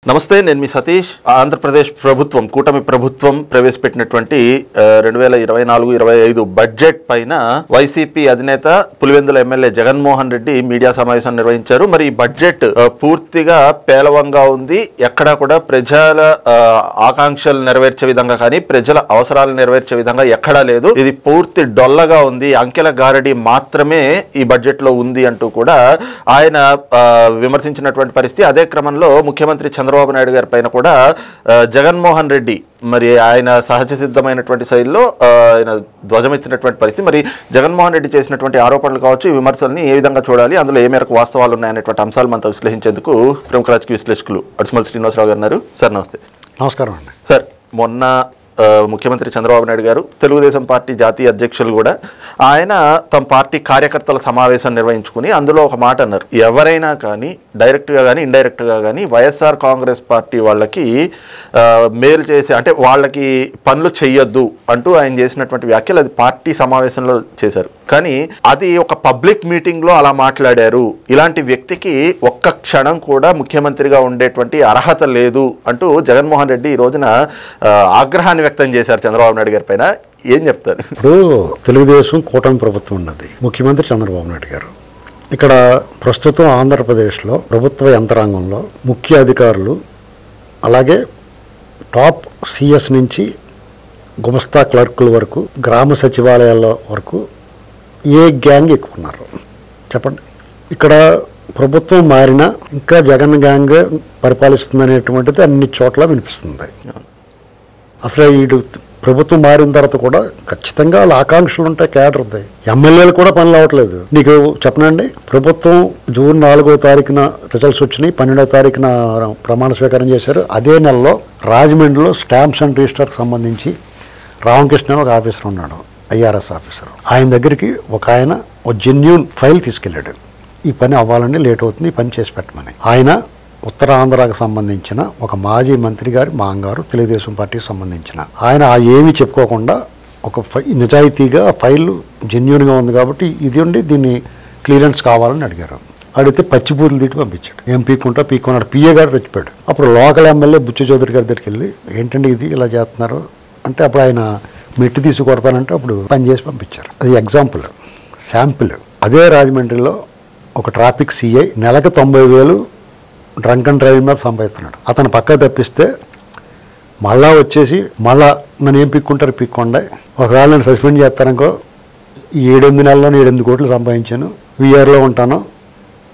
నమస్తే, నేను మీ సతీష్. ఆంధ్రప్రదేశ్ ప్రభుత్వం, కూటమి ప్రభుత్వం ప్రవేశపెట్టినటువంటి 2024-25 బడ్జెట్ పైన వైసీపీ అధినేత పులివెందుల ఎమ్మెల్యే జగన్మోహన్ రెడ్డి మీడియా సమావేశం నిర్వహించారు. మరి ఈ బడ్జెట్ పూర్తిగా పేలవంగా ఉంది. ఎక్కడా కూడా ప్రజల ఆకాంక్షలు నెరవేర్చే విధంగా కానీ ప్రజల అవసరాలు నెరవేర్చే విధంగా ఎక్కడా లేదు. ఇది పూర్తి డొల్లగా ఉంది, అంకెల గారడి మాత్రమే ఈ బడ్జెట్ లో ఉంది అంటూ కూడా ఆయన విమర్శించినటువంటి పరిస్థితి. అదే క్రమంలో ముఖ్యమంత్రి చంద్రబాబు నాయుడు గారి పైన కూడా జగన్మోహన్ రెడ్డి మరి ఆయన సహజ సిద్ధమైనటువంటి శైలిలో ఆయన ధ్వజమెత్తినటువంటి పరిస్థితి. మరి జగన్మోహన్ రెడ్డి చేసినటువంటి ఆరోపణలు కావచ్చు, విమర్శల్ని ఏ విధంగా చూడాలి, అందులో ఏ మేరకు వాస్తవాలు ఉన్నాయనేటువంటి అంశాలు మనతో విశ్లేషించేందుకు ప్రముఖ రాజకీయ విశ్లేషకులు అడుసుమల్లి శ్రీనివాసరావు గారు ఉన్నారు. సార్ నమస్తే. నమస్కారం అండి. సార్, మొన్న ముఖ్యమంత్రి చంద్రబాబు నాయుడు గారు, తెలుగుదేశం పార్టీ జాతీయ అధ్యక్షులు కూడా ఆయన తమ పార్టీ కార్యకర్తల సమావేశం నిర్వహించుకుని అందులో ఒక మాట అన్నారు. ఎవరైనా కానీ డైరెక్ట్గా కానీ ఇండైరెక్ట్గా కానీ వైఎస్ఆర్ కాంగ్రెస్ పార్టీ వాళ్ళకి మేలు చేసే, అంటే వాళ్ళకి పనులు చెయ్యొద్దు అంటూ ఆయన చేసినటువంటి వ్యాఖ్యలు అది పార్టీ సమావేశంలో చేశారు. కానీ అది ఒక పబ్లిక్ మీటింగ్లో అలా మాట్లాడారు. ఇలాంటి వ్యక్తికి ఒక్క క్షణం కూడా ముఖ్యమంత్రిగా ఉండేటువంటి అర్హత లేదు అంటూ జగన్మోహన్ రెడ్డి ఈ రోజున ఆగ్రహాన్ని వ్యక్తం చేశారు చంద్రబాబు నాయుడు గారి పైన. ఏం చెప్తారు? ఇప్పుడు తెలుగుదేశం కూటమి ప్రభుత్వం ఉన్నది, ముఖ్యమంత్రి చంద్రబాబు నాయుడు గారు. ఇక్కడ ప్రస్తుతం ఆంధ్రప్రదేశ్లో ప్రభుత్వ యంత్రాంగంలో ముఖ్య అధికారులు, అలాగే టాప్ సిఎస్ నుంచి గుమస్తా క్లర్కుల వరకు, గ్రామ సచివాలయాల వరకు ఏ గ్యాంగ్ ఎక్కువ ఉన్నారు చెప్పండి? ఇక్కడ ప్రభుత్వం మారినా ఇంకా జగన్ గ్యాంగ్ పరిపాలిస్తుంది అనేటువంటిది అన్ని చోట్ల వినిపిస్తుంది. అసలు వీడు ప్రభుత్వం మారిన తర్వాత కూడా ఖచ్చితంగా వాళ్ళ ఆకాంక్షలు ఉంటాయి, క్యాడర్ ఉంది. ఎమ్మెల్యేలు కూడా పనులు అవ్వట్లేదు. నీకు చెప్పనండి, ప్రభుత్వం జూన్ 4వ తారీఖున రిజల్ట్స్ వచ్చినాయి, 12వ తారీఖున ప్రమాణ స్వీకారం చేశారు. అదే నెలలో రాజమండ్రిలో స్టాంప్స్ అండ్ రిజిస్టర్కి సంబంధించి రామకృష్ణ అని ఒక ఆఫీసర్ ఉన్నాడు, ఐఆర్ఎస్ ఆఫీసర్. ఆయన దగ్గరికి ఒక ఆయన ఒక జెన్యూన్ ఫైల్ తీసుకెళ్ళాడు. ఈ పని అవ్వాలని లేట్ అవుతుంది, ఈ పని చేసి పెట్టమని. ఆయన ఉత్తరాంధ్రకు సంబంధించిన ఒక మాజీ మంత్రి గారి మాంగారు, తెలుగుదేశం పార్టీకి సంబంధించిన ఆయన ఏమీ చెప్పుకోకుండా ఒక నిజాయితీగా ఫైల్ జెన్యూన్గా ఉంది కాబట్టి ఇది ఉండి దీన్ని క్లియరెన్స్ కావాలని అడిగారు. అడిగితే పచ్చిబూతులు తిట్టి పంపించాడు. ఏం పీక్కున్నాడు, పిఏ గారు రెచ్చిపోయాడు. అప్పుడు లోకల్ ఎమ్మెల్యే బుచ్చు చౌదరి గారి దగ్గరికి వెళ్ళి ఏంటండి ఇది ఇలా చేస్తున్నారు అంటే, అప్పుడు ఆయన మెట్టు తీసి కొడతానంటే అప్పుడు పని చేసి పంపించారు. అది ఎగ్జాంపుల్, శాంపిల్. అదే రాజమండ్రిలో ఒక ట్రాఫిక్ సిఐ నెలకు 90,000 డ్రంక్ అండ్ డ్రైవింగ్ మీద సంపాదిస్తున్నాడు. అతను పక్క తప్పిస్తే మళ్ళా వచ్చేసి మళ్ళా నన్ను ఏం పీక్కుండే, ఒకవేళ నేను సస్పెండ్ చేస్తాననుకో, ఈ 7-8 నెలల్లో 7-8 కోట్లు సంపాదించాను, వీఆర్లో ఉంటాను,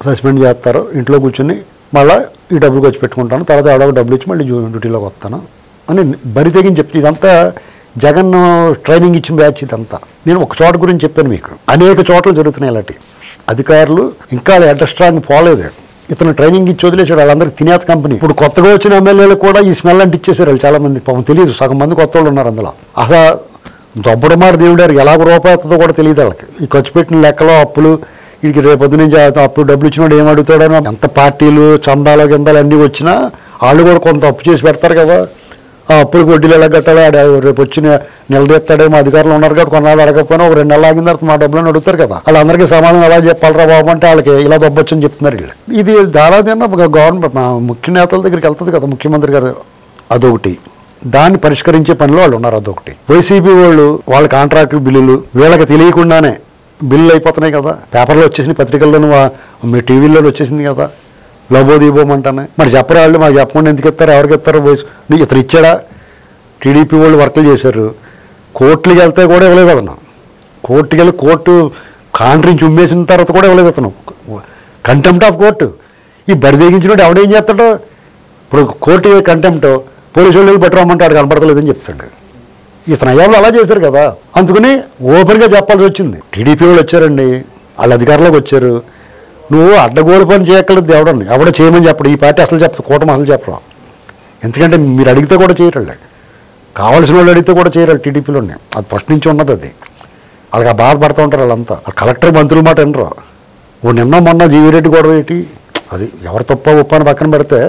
సస్పెండ్ చేస్తారు, ఇంట్లో కూర్చొని మళ్ళీ ఈ డబ్బులు ఖర్చు పెట్టుకుంటాను, తర్వాత ఎవడో డబ్బులు ఇచ్చి మళ్ళీ డ్యూటీలోకి వస్తాను అని బరి తెగించి చెప్తే, ఇదంతా జగన్ ట్రైనింగ్ ఇచ్చిన బ్యాచ్ ఇదంతా. నేను ఒక చోట గురించి చెప్పాను మీకు, అనేక చోట్ల జరుగుతున్నాయి ఇలాంటి. అధికారులు ఇంకా అడ్రస్ స్ట్రాంగ్ పోలేదు, ఇతను ట్రైనింగ్ ఇచ్చి వదిలేసాడు, వాళ్ళందరికీ తినేత కంపెనీ. ఇప్పుడు కొత్తగా వచ్చిన ఎమ్మెల్యేలు కూడా ఈ స్మెల్ అంటే ఇచ్చేసారు వాళ్ళు. చాలా మంది పాపం తెలియదు, సగం మంది కొత్త వాళ్ళు ఉన్నారు అందులో. అసలు దొబ్బడమారు దేవుడారు ఎలాగ రూపాయి అవుతుందో కూడా తెలియదు వాళ్ళకి. ఈ ఖర్చు పెట్టిన లెక్కలో అప్పులు, వీడికి రేపొద్దు నుంచి అప్పుడు డబ్బులు ఇచ్చినోడు ఏం అడుగుతాడో, ఎంత పార్టీలు చందాలు కిందాలు అన్నీ వచ్చినా వాళ్ళు కూడా కొంత అప్పు చేసి పెడతారు కదా, ఆ అప్పులకు వడ్డీలు ఎలా కట్టాలో రేపు వచ్చిన నిలదీస్తాడేమో, అధికారులు ఉన్నారు కదా, కొన్నాళ్ళు అడగకపోయినా ఒక 2 నెలలు ఆగిన తర్వాత మా డబ్బులను అడుగుతారు కదా, వాళ్ళందరికీ సమాధానం ఎలా చెప్పాలరా బాబు అంటే వాళ్ళకి ఇలా దొబ్బొచ్చని చెప్తున్నారు వీళ్ళు. ఇది దాదాపు గవర్నమెంట్ ముఖ్య నేతల దగ్గరికి వెళ్తుంది కదా, ముఖ్యమంత్రి గారు. అదొకటి, దాన్ని పరిష్కరించే పనిలో వాళ్ళు ఉన్నారు. అదొకటి. వైసీపీ వాళ్ళు వాళ్ళ కాంట్రాక్టులు బిల్లులు వీళ్ళకి తెలియకుండానే బిల్లులు అయిపోతున్నాయి కదా, పేపర్లో వచ్చేసింది, పత్రికల్లోనూ మీ టీవీల్లో వచ్చేసింది కదా, లబోదీబోమంటానే. మరి చెప్పరా వాళ్ళు, మాకు చెప్పకుండా ఎందుకు ఇస్తారు, ఎవరికి ఇస్తారు? ఇతను ఇచ్చాడా? టీడీపీ వాళ్ళు వర్కులు చేశారు, కోర్టుకి వెళ్తే కూడా ఇవ్వలేదు అతను. కోర్టుకి వెళ్ళి కోర్టు కాంట్రించి ఉమ్మేసిన తర్వాత కూడా ఇవ్వలేదు అతను. Contempt of court. ఈ బరిదేగించినట్టు ఎవడేం చేస్తాడో, ఇప్పుడు కోర్టు కంటెంప్ట్, పోలీసు వాళ్ళు బట్టి రమ్మంటే కనపడతలేదని చెప్తాడు. ఇతను అయ్యాళ్ళు అలా చేశారు కదా, అందుకని ఓపెన్గా చెప్పాల్సి వచ్చింది. టీడీపీ వాళ్ళు వచ్చారండి, వాళ్ళ అధికారంలోకి వచ్చారు, నువ్వు అడ్డగోలు పని చేయక్కర్లేదు, ఎవడో చేయమని చెప్పడు. ఈ పార్టీ అసలు చెప్తారు, కూటమి అసలు చెప్పరు. ఎందుకంటే మీరు అడిగితే కూడా చేయరండి, కావాల్సిన వాళ్ళు అడిగితే కూడా చేయరు టీడీపీలోనే. అది ఫస్ట్ నుంచి ఉన్నది. అది వాళ్ళకి ఆ బాధపడుతూ ఉంటారు వాళ్ళంతా. కలెక్టర్ మంత్రుల మాట వినరు. నిన్న మొన్న జీవిరెడ్డి గొడవ ఏంటి, అది ఎవరు తప్ప ఉప్ప అని పక్కన పెడితే,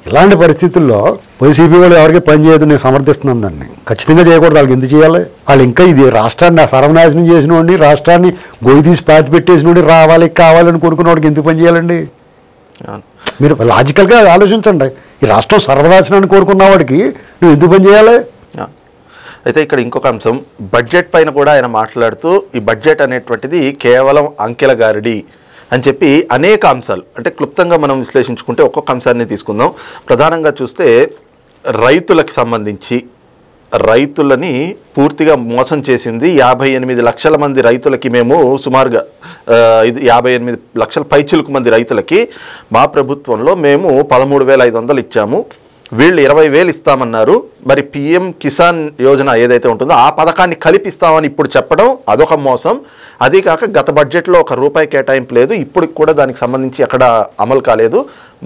ఇలాంటి పరిస్థితుల్లో వైసీపీ వాళ్ళు ఎవరికి పని చేయదు, నేను సమర్థిస్తున్నాను దాన్ని. ఖచ్చితంగా చేయకూడదు. వాళ్ళకి ఎందుకు చేయాలి? వాళ్ళు ఇంకా ఇది రాష్ట్రాన్ని సర్వనాశనం చేసిన వాడిని, రాష్ట్రాన్ని గొయ్యి తీసి పాతి పెట్టేసిన వాడిని రావాలి కావాలని కొనుక్కున్న వాడికి ఎందుకు పని చేయాలండి? మీరు లాజికల్గా ఆలోచించండి. ఈ రాష్ట్రం సర్వనాశనాన్ని కోరుకున్న వాడికి నువ్వు ఎందుకు పని చేయాలి? అయితే ఇక్కడ ఇంకొక అంశం, బడ్జెట్ పైన కూడా ఆయన మాట్లాడుతూ ఈ బడ్జెట్ అనేటువంటిది కేవలం అంకెల గారిడి అని చెప్పి అనేక అంశాలు, అంటే క్లుప్తంగా మనం విశ్లేషించుకుంటే ఒక్కొక్క అంశాన్ని తీసుకుందాం. ప్రధానంగా చూస్తే రైతులకు సంబంధించి రైతులని పూర్తిగా మోసం చేసింది. 58 లక్షల మంది రైతులకి మేము సుమారుగా 58 లక్షల పైచిలుకు మంది రైతులకి మా ప్రభుత్వంలో మేము 13,500 ఇచ్చాము, వీళ్ళు 20,000 ఇస్తామన్నారు. మరి పిఎం కిసాన్ యోజన ఏదైతే ఉంటుందో ఆ పథకాన్ని కలిపిస్తామని ఇప్పుడు చెప్పడం అదొక మోసం. అదీ కాక గత బడ్జెట్లో ₹1 కేటాయింపు లేదు, ఇప్పటికి కూడా దానికి సంబంధించి ఎక్కడ అమలు కాలేదు.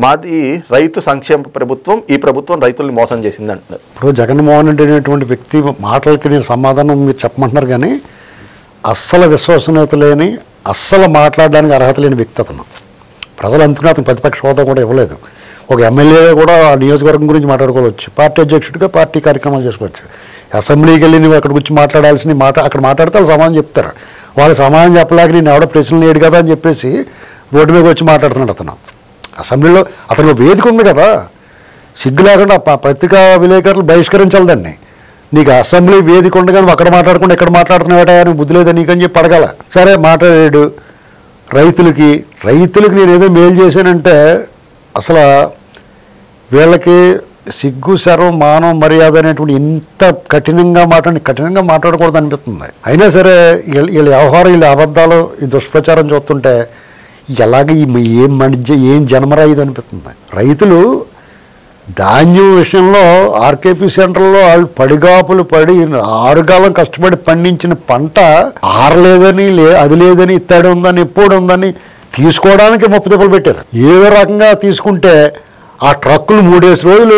మాది రైతు సంక్షేమ ప్రభుత్వం, ఈ ప్రభుత్వం రైతుల్ని మోసం చేసింది అంటున్నారు. ఇప్పుడు జగన్మోహన్ రెడ్డి అనేటువంటి వ్యక్తి మాటలకి నేను సమాధానం మీరు చెప్పమంటున్నారు, కానీ అస్సలు విశ్వసనీయత లేని, అస్సలు మాట్లాడడానికి అర్హత లేని వ్యక్తి అతను. ప్రజలు అందుకుని అతను ప్రతిపక్ష హోదా కూడా ఇవ్వలేదు. ఒక ఎమ్మెల్యేగా కూడా ఆ నియోజకవర్గం గురించి మాట్లాడుకోవచ్చు, పార్టీ అధ్యక్షుడిగా పార్టీ కార్యక్రమాలు చేసుకోవచ్చు. అసెంబ్లీకి వెళ్ళి నువ్వు అక్కడికి వచ్చి మాట్లాడాల్సిన అక్కడ మాట్లాడితే వాళ్ళు సమాధానం చెప్తారు. వాళ్ళు సమాధానం చెప్పలేక నేను ఎవడో ప్రశ్నలు లేడు కదా అని చెప్పేసి రోడ్డు మీద వచ్చి మాట్లాడుతున్నాడు అతను. అసెంబ్లీలో అతను వేదిక ఉంది కదా, సిగ్గు లేకుండా పత్రికా విలేకరులు బహిష్కరించాలి దాన్ని. నీకు అసెంబ్లీ వేదిక ఉండగా నువ్వు అక్కడ మాట్లాడకుండా ఇక్కడ మాట్లాడుతున్నావేటా, నువ్వు బుద్ధి లేదా నీకని చెప్పి అడగాల. సరే మాట్లాడాడు. రైతులకి నేను ఏదో మేలు చేశానంటే అసలు వీళ్ళకి సిగ్గు శరం మానవ మర్యాద అనేటువంటి ఇంత కఠినంగా మాట్లాడకూడదు అనిపిస్తుంది. అయినా సరే వీళ్ళ వ్యవహారం, వీళ్ళ అబద్ధాలు, ఈ దుష్ప్రచారం చూస్తుంటే ఎలాగ ఏం జన్మరా ఇది అనిపిస్తుంది. రైతులు ధాన్యం విషయంలో ఆర్కేపీ సెంటర్లో వాళ్ళు పడిగాపులు పడి 6 కాలం కష్టపడి పండించిన పంట ఆరలేదని, అది లేదని, ఇత్తడి ఉందని, ఎప్పుడు ఉందని తీసుకోవడానికి 30 దెబ్బలు పెట్టారు. ఏదో రకంగా తీసుకుంటే ఆ ట్రక్కులు 3 రోజులు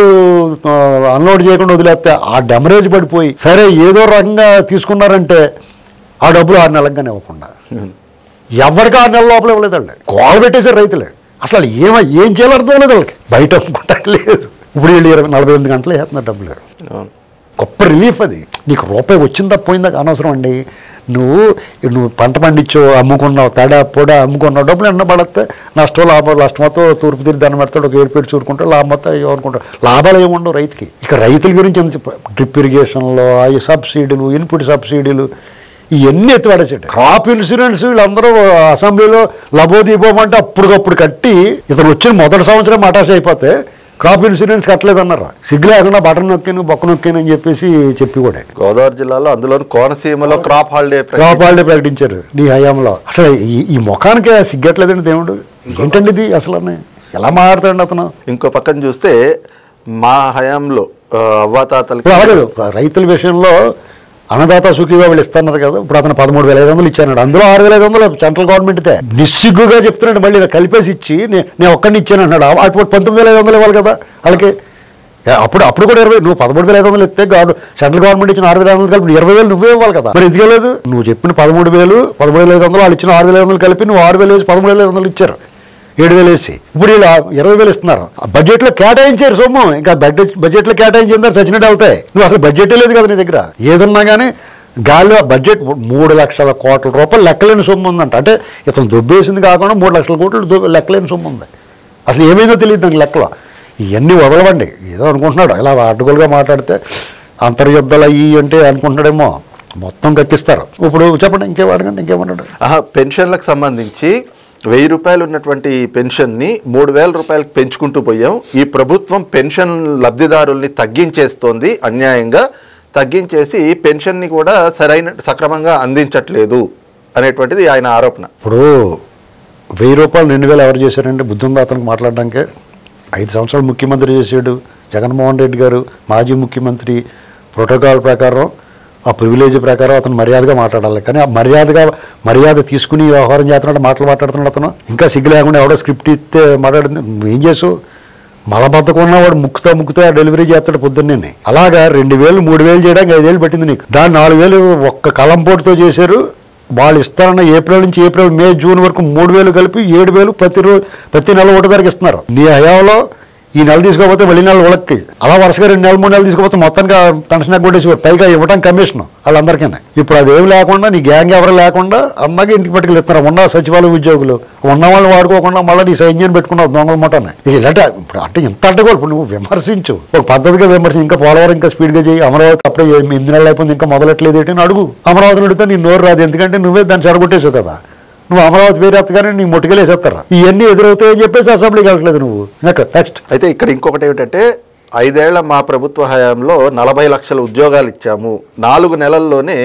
అన్లోడ్ చేయకుండా వదిలేస్తే ఆ డెమరేజ్ పడిపోయి, సరే ఏదో రకంగా తీసుకున్నారంటే ఆ డబ్బులు 6 నెలలుగానే ఇవ్వకుండా ఎవరికి 6 నెలల లోపల ఇవ్వలేదండి. గోడ పెట్టేశారు రైతులే. అసలు ఏం చేయాలో అర్థం లేదు వాళ్ళకి. బయట అమ్ముకుంటా లేదు. ఇప్పుడు వీళ్ళు 48 గంటలు వేస్తున్నారు డబ్బులు. గొప్ప రిలీఫ్ అది. నీకు రూపాయి వచ్చిందా పోయిందా అనవసరం అండి. నువ్వు పంట పండించో, అమ్ముకున్నావు, పొడ అమ్ముకున్నావు, డబ్బులు ఎన్న పడితే నష్టమతో తూర్పు తిరిగి దాన్ని పెడతాడు, ఒక 7 పెట్టి చూరుకుంటాడు, లాభం మొత్తం అనుకుంటాడు. లాభాలు ఏముండవు రైతుకి. ఇక రైతుల గురించి ఎంత డ్రిప్ ఇరిగేషన్లో అవి సబ్సిడీలు, ఇన్పుట్ సబ్సిడీలు ఇవన్నీ ఎత్తిపడేసాడు. క్రాప్ ఇన్సూరెన్స్ వీళ్ళందరూ అసెంబ్లీలో లబోదీపోమంటే అప్పటికప్పుడు కట్టి ఇతను వచ్చిన మొదటి సంవత్సరం మటాష్ అయిపోతే క్రాప్ ఇన్సూరెన్స్ కట్టలేదన్నారా. సిగ్గు లేకుండా బటన్ నొక్కాను, బొక్క నొక్కాను అని చెప్పి కూడా గోదావరి జిల్లాలో అందులో కోనసీమలో క్రాప్ హాలిడే ప్రకటించారు నీ హయాంలో. అసలు ఈ ముఖానికి సిగ్గట్లేదండి దేవుడు. ఏంటండి ఇది అసలు ఎలా మాట్లాడతాడు అతను. ఇంకో పక్కన చూస్తే మా హయాంలో అవ్వాతాతలకి అలాగే రైతుల విషయంలో అన్నదాత సుఖీగా వీళ్ళు ఇస్తున్నారు కదా. ఇప్పుడు అతను 13,500 ఇచ్చాడు. అందులో 6,500 సెంట్రల్ గవర్నమెంట్తే. నిస్సిగ్గుగా చెప్తున్నాడు. మళ్ళీ కలిపేసి ఇచ్చి నేను ఒక్కడిని ఇచ్చాను అన్నాడు. అప్పుడు 19,500 ఇవ్వాలి కదా వాళ్ళకి. అప్పుడు కూడా 20, నువ్వు 13,500 ఇస్తే సెంట్రల్ గవర్నమెంట్ ఇచ్చిన 6,500 కలిపి 20,000 నువ్వే ఇవ్వాలి కదా. మరి ఎందుకు లేదు? నువ్వు చెప్పిన 13,500 వాళ్ళు ఇచ్చిన 6,500 కలిపి నువ్వు 6,000 వేసి 13,500 ఇచ్చారు. 7,000 వేసి ఇప్పుడు వీళ్ళు 20,000 ఇస్తున్నారు. బడ్జెట్లో కేటాయించారు సొమ్ము. ఇంకా బడ్జెట్లో కేటాయించిందా చచ్చినట్టు అవుతాయి. నువ్వు అసలు బడ్జెటే లేదు కదా నీ దగ్గర. ఏదన్నా కానీ గాలిలో బడ్జెట్ 3 లక్షల కోట్ల రూపాయలు లెక్కలేని సొమ్ము ఉందంట. అంటే ఇతను దొబ్బేసింది కాకుండా 3 లక్షల కోట్లు లెక్కలేని సొమ్ము ఉంది. అసలు ఏమైందో తెలియదు నాకు లెక్కలో. ఇవన్నీ వదలవండి. ఏదో అనుకుంటున్నాడు ఇలా అడ్డుగోలుగా మాట్లాడితే అంతర్యుద్ధాలు అయ్యి అంటే అనుకుంటున్నాడేమో. మొత్తం కక్కిస్తారు. ఇప్పుడు చెప్పండి ఇంకేమన్నాడు. పెన్షన్లకు సంబంధించి ₹1,000 ఉన్నటువంటి పెన్షన్ని ₹3,000 పెంచుకుంటూ పోయాం. ఈ ప్రభుత్వం పెన్షన్ లబ్ధిదారుల్ని తగ్గించేస్తోంది, అన్యాయంగా తగ్గించేసి పెన్షన్ని కూడా సక్రమంగా అందించట్లేదు అనేటువంటిది ఆయన ఆరోపణ. ఇప్పుడు ₹1,000 2,000 ఎవరు చేశారంటే బుద్ధి ఉందా అతనికి మాట్లాడడానికి? 5 సంవత్సరాలు ముఖ్యమంత్రి చేశాడు జగన్మోహన్ రెడ్డి గారు, మాజీ ముఖ్యమంత్రి. ప్రోటోకాల్ ప్రకారం ఆ ప్రివిలేజ్ ప్రకారం అతను మర్యాదగా మాట్లాడాలి. కానీ ఆ మర్యాద తీసుకుని వ్యవహారం చేస్తున్నాడు, మాట్లాడుతున్నాడు అతను. ఇంకా సిగ్గు లేకుండా ఎవడో స్క్రిప్ట్ ఇస్తే మాట్లాడింది. నువ్వేం చేసావు? మలబద్ధకం ఉన్నవాడు ముక్కుతా డెలివరీ చేస్తాడు పొద్దున్నే. అలాగా 2,000 3,000 చేయడానికి 5 ఏళ్ళు పట్టింది నీకు. దాన్ని 4,000 ఒక్క కలంపోటుతో చేశారు. వాళ్ళు ఇస్తారన్న ఏప్రిల్ నుంచి మే జూన్ వరకు 3,000 కలిపి 7,000 ప్రతి నెల 1 తారీఖు ఇస్తున్నారు. నీ హయాంలో ఈ నెల తీసుకోకపోతే మళ్ళీ నెల వాళ్ళకి అలా వరుసగా 2 నెలలు 3 నెలలు తీసుకోకపోతే మొత్తానికి పెన్షన్ కొట్టేసి పైగా ఇవ్వడం కమిషన్ వాళ్ళందరికీ. ఇప్పుడు అదేం లేకుండా నీ గ్యాంగ్ ఎవరు లేకుండా అందరికీ ఇంటికి పట్టుకెళ్తున్నారు. ఉన్న సచివాలయ ఉద్యోగులు ఉన్న వాళ్ళు వాడుకోకుండా మళ్ళీ నీ సైన్యాన్ని పెట్టుకున్నావు దొంగల మూటనే. ఇలాంటి ఇప్పుడు అంటే ఇంత అడ్డగోలు. ఇప్పుడు నువ్వు విమర్శించు, ఒక పద్ధతిగా విమర్శించు. ఇంకా పోలవరం ఇంకా స్పీడ్గా చేయి, అమరావతి అప్పుడే 8 నెలలు అయిపోయింది ఇంకా మొదలెట్లేదు ఏంటి అని అడుగు. అమరావతిని అడిగితే నీ నోరు రాదు, ఎందుకంటే నువ్వే దాన్ని చెడగొట్టేసావు కదా. నువ్వు అమరావతి పేరు ఎత్తగానే నీ ముట్టుకెళ్ళేసేస్తారా. ఇవన్నీ ఎదురవుతాయని చెప్పేసి అసెంబ్లీకి వెళ్ళట్లేదు నువ్వు. నెక్స్ట్ అయితే ఇక్కడ ఇంకొకటి ఏమిటంటే 5 ఏళ్ల మా ప్రభుత్వ హయాంలో 40 లక్షల ఉద్యోగాలు ఇచ్చాము, 4 నెలల్లోనే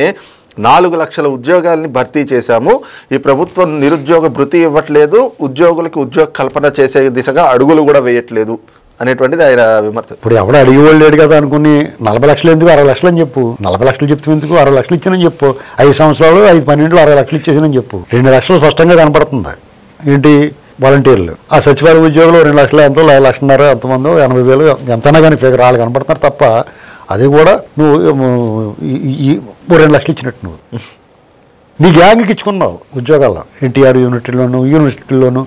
4 లక్షల ఉద్యోగాల్ని భర్తీ చేశాము, ఈ ప్రభుత్వం నిరుద్యోగ భృతి ఇవ్వట్లేదు, ఉద్యోగులకి ఉద్యోగ కల్పన చేసే దిశగా అడుగులు కూడా వేయట్లేదు అనేటువంటిది ఆయన విమర్శ. ఇప్పుడు ఎవడ అడిగేవాళ్ళు లేడు కదా అనుకుని 40 లక్షలు ఎందుకు 60 లక్షలు అని చెప్పు. 40 లక్షలు చెప్తే ఎందుకు 60 లక్షలు ఇచ్చానని చెప్పు. 5 సంవత్సరాలు 5 12 60 లక్షలు ఇచ్చేసానని చెప్పు. 2 లక్షలు స్పష్టంగా కనపడుతుంది. ఏంటి వాలంటీర్లు, ఆ సచివాలయ ఉద్యోగులు 2 లక్షలు ఎంతో 1,50,000 ఎంతమందో 80,000 ఎంతైనా కానీ ఫిగర్ వాళ్ళు కనపడుతున్నారు తప్ప అది కూడా నువ్వు 2 లక్షలు ఇచ్చినట్టు నువ్వు నీ గ్యాంగ్కి ఇచ్చుకున్నావు ఉద్యోగాల్లో. ఎన్టీఆర్ యూనివర్సిటీలోను